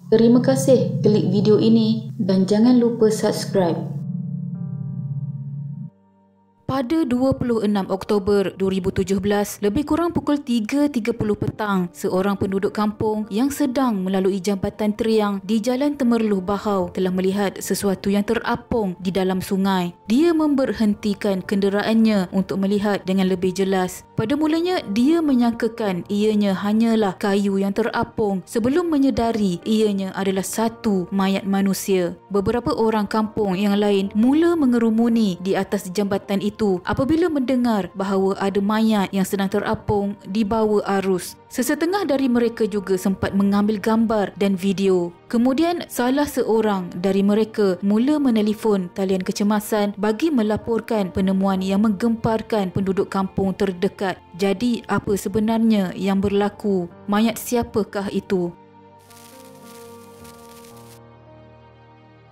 Terima kasih klik video ini dan jangan lupa subscribe. Pada 26 Oktober 2017, lebih kurang pukul 3.30 petang, seorang penduduk kampung yang sedang melalui Jambatan Teriang di Jalan Temerloh Bahau telah melihat sesuatu yang terapung di dalam sungai. Dia memberhentikan kenderaannya untuk melihat dengan lebih jelas. Pada mulanya, dia menyangkakan ianya hanyalah kayu yang terapung sebelum menyedari ianya adalah satu mayat manusia. Beberapa orang kampung yang lain mula mengerumuni di atas jambatan itu apabila mendengar bahawa ada mayat yang sedang terapung di bawah arus. Sesetengah dari mereka juga sempat mengambil gambar dan video. Kemudian salah seorang dari mereka mula menelefon talian kecemasan bagi melaporkan penemuan yang menggemparkan penduduk kampung terdekat. Jadi apa sebenarnya yang berlaku? Mayat siapakah itu?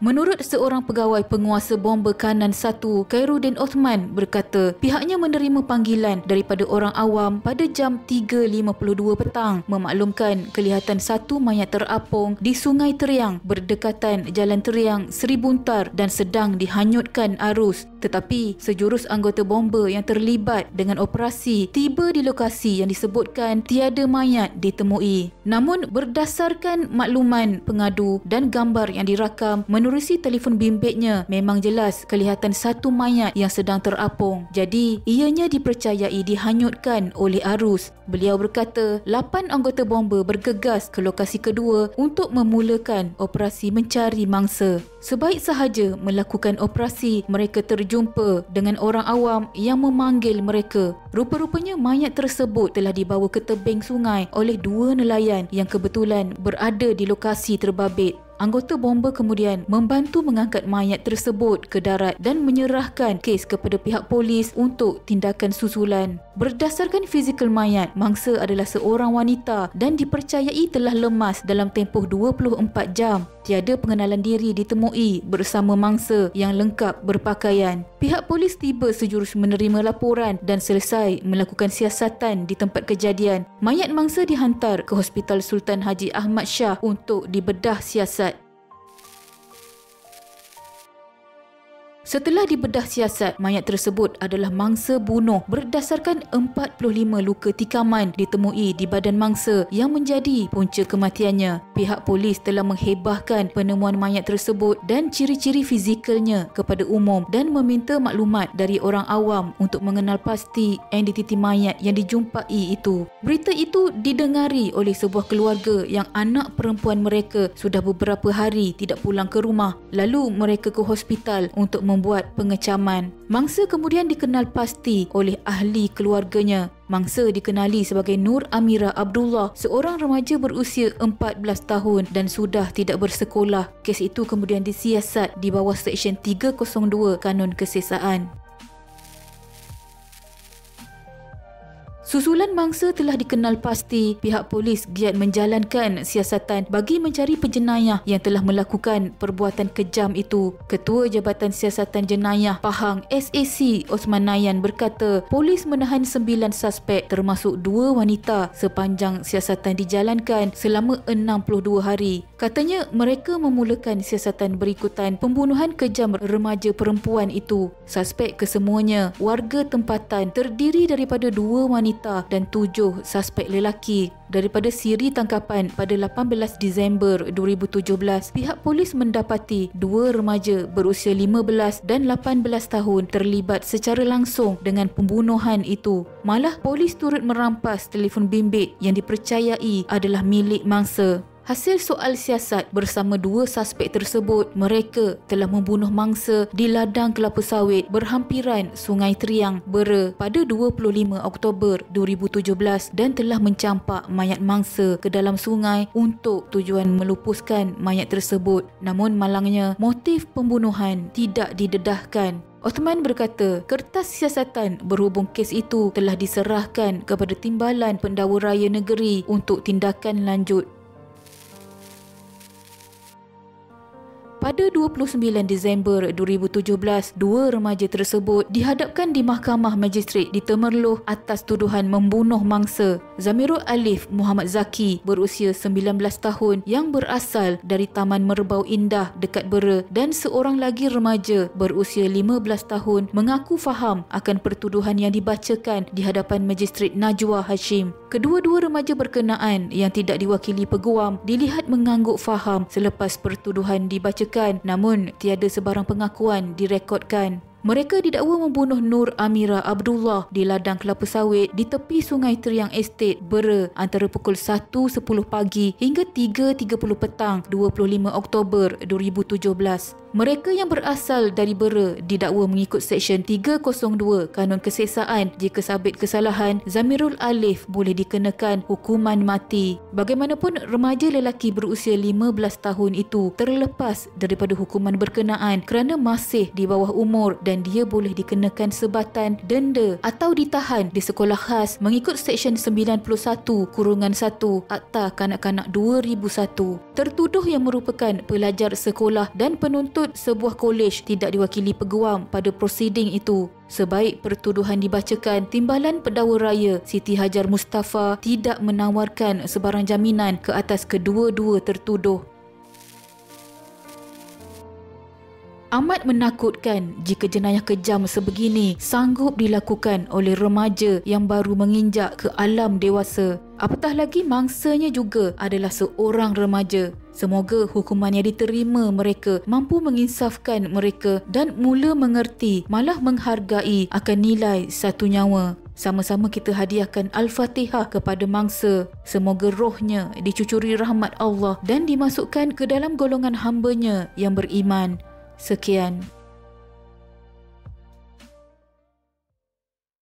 Menurut seorang pegawai penguasa bomba kanan 1, Khairuddin Othman berkata pihaknya menerima panggilan daripada orang awam pada jam 3.52 petang memaklumkan kelihatan satu mayat terapung di Sungai Teriang berdekatan Jalan Teriang Seri Buntar dan sedang dihanyutkan arus. Tetapi sejurus anggota bomba yang terlibat dengan operasi tiba di lokasi yang disebutkan tiada mayat ditemui. Namun berdasarkan makluman pengadu dan gambar yang dirakam menerusi telefon bimbitnya, memang jelas kelihatan satu mayat yang sedang terapung. Jadi ianya dipercayai dihanyutkan oleh arus. Beliau berkata 8 anggota bomba bergegas ke lokasi kedua untuk memulakan operasi mencari mangsa. Sebaik sahaja melakukan operasi, mereka terjumpa dengan orang awam yang memanggil mereka. Rupa-rupanya mayat tersebut telah dibawa ke tebing sungai oleh 2 nelayan yang kebetulan berada di lokasi terbabit. Anggota bomba kemudian membantu mengangkat mayat tersebut ke darat dan menyerahkan kes kepada pihak polis untuk tindakan susulan. Berdasarkan fizikal mayat, mangsa adalah seorang wanita dan dipercayai telah lemas dalam tempoh 24 jam. Tiada pengenalan diri ditemui bersama mangsa yang lengkap berpakaian. Pihak polis tiba sejurus menerima laporan dan selesai melakukan siasatan di tempat kejadian. Mayat mangsa dihantar ke Hospital Sultan Haji Ahmad Shah untuk dibedah siasat. Setelah dibedah siasat, mayat tersebut adalah mangsa bunuh berdasarkan 45 luka tikaman ditemui di badan mangsa yang menjadi punca kematiannya. Pihak polis telah menghebahkan penemuan mayat tersebut dan ciri-ciri fizikalnya kepada umum dan meminta maklumat dari orang awam untuk mengenal pasti identiti mayat yang dijumpai itu. Berita itu didengari oleh sebuah keluarga yang anak perempuan mereka sudah beberapa hari tidak pulang ke rumah. Lalu mereka ke hospital untuk membuat pengecaman. Mangsa kemudian dikenal pasti oleh ahli keluarganya. Mangsa dikenali sebagai Nur Amira Abdullah, seorang remaja berusia 14 tahun dan sudah tidak bersekolah. Kes itu kemudian disiasat di bawah Seksyen 302 Kanun Kesesaan. Susulan mangsa telah dikenal pasti, pihak polis giat menjalankan siasatan bagi mencari penjenayah yang telah melakukan perbuatan kejam itu. Ketua Jabatan Siasatan Jenayah Pahang SAC Osman Nayan berkata polis menahan 9 suspek termasuk 2 wanita sepanjang siasatan dijalankan selama 62 hari. Katanya mereka memulakan siasatan berikutan pembunuhan kejam remaja perempuan itu. Suspek kesemuanya warga tempatan, terdiri daripada 2 wanita dan 7 suspek lelaki. Daripada siri tangkapan pada 18 Disember 2017, pihak polis mendapati 2 remaja berusia 15 dan 18 tahun terlibat secara langsung dengan pembunuhan itu. Malah polis turut merampas telefon bimbit yang dipercayai adalah milik mangsa. Hasil soal siasat bersama 2 suspek tersebut, mereka telah membunuh mangsa di ladang kelapa sawit berhampiran Sungai Teriang, Bera pada 25 Oktober 2017 dan telah mencampak mayat mangsa ke dalam sungai untuk tujuan melupuskan mayat tersebut. Namun malangnya, motif pembunuhan tidak didedahkan. Othman berkata, kertas siasatan berhubung kes itu telah diserahkan kepada Timbalan Pendakwa Raya Negeri untuk tindakan lanjut. Pada 29 Disember 2017, 2 remaja tersebut dihadapkan di Mahkamah Magistrate di Temerloh atas tuduhan membunuh mangsa. Zamirul Alif Muhammad Zaki berusia 19 tahun yang berasal dari Taman Merbau Indah dekat Bera dan seorang lagi remaja berusia 15 tahun mengaku faham akan pertuduhan yang dibacakan di hadapan Magistret Najwa Hashim. Kedua-dua remaja berkenaan yang tidak diwakili peguam dilihat mengangguk faham selepas pertuduhan dibacakan, namun tiada sebarang pengakuan direkodkan. Mereka didakwa membunuh Nur Amira Abdullah di ladang kelapa sawit di tepi Sungai Teriang Estate, Bera antara pukul 1.10 pagi hingga 3.30 petang 25 Oktober 2017. Mereka yang berasal dari Bera didakwa mengikut Seksyen 302 Kanun Keseksaan. Jika sabit kesalahan, Zamirul Alif boleh dikenakan hukuman mati. Bagaimanapun, remaja lelaki berusia 15 tahun itu terlepas daripada hukuman berkenaan kerana masih di bawah umur dan dia boleh dikenakan sebatan denda atau ditahan di sekolah khas mengikut Seksyen 91-1 Akta Kanak-Kanak 2001. Tertuduh yang merupakan pelajar sekolah dan penuntut sebuah kolej tidak diwakili peguam pada prosiding itu. Sebaik pertuduhan dibacakan, Timbalan Pendakwa Raya Siti Hajar Mustafa tidak menawarkan sebarang jaminan ke atas kedua-dua tertuduh. Amat menakutkan jika jenayah kejam sebegini sanggup dilakukan oleh remaja yang baru menginjak ke alam dewasa. Apatah lagi mangsanya juga adalah seorang remaja. Semoga hukuman yang diterima mereka mampu menginsafkan mereka dan mula mengerti, malah menghargai akan nilai satu nyawa. Sama-sama kita hadiahkan Al-Fatihah kepada mangsa. Semoga rohnya dicucuri rahmat Allah dan dimasukkan ke dalam golongan hamba-Nya yang beriman. Sekian.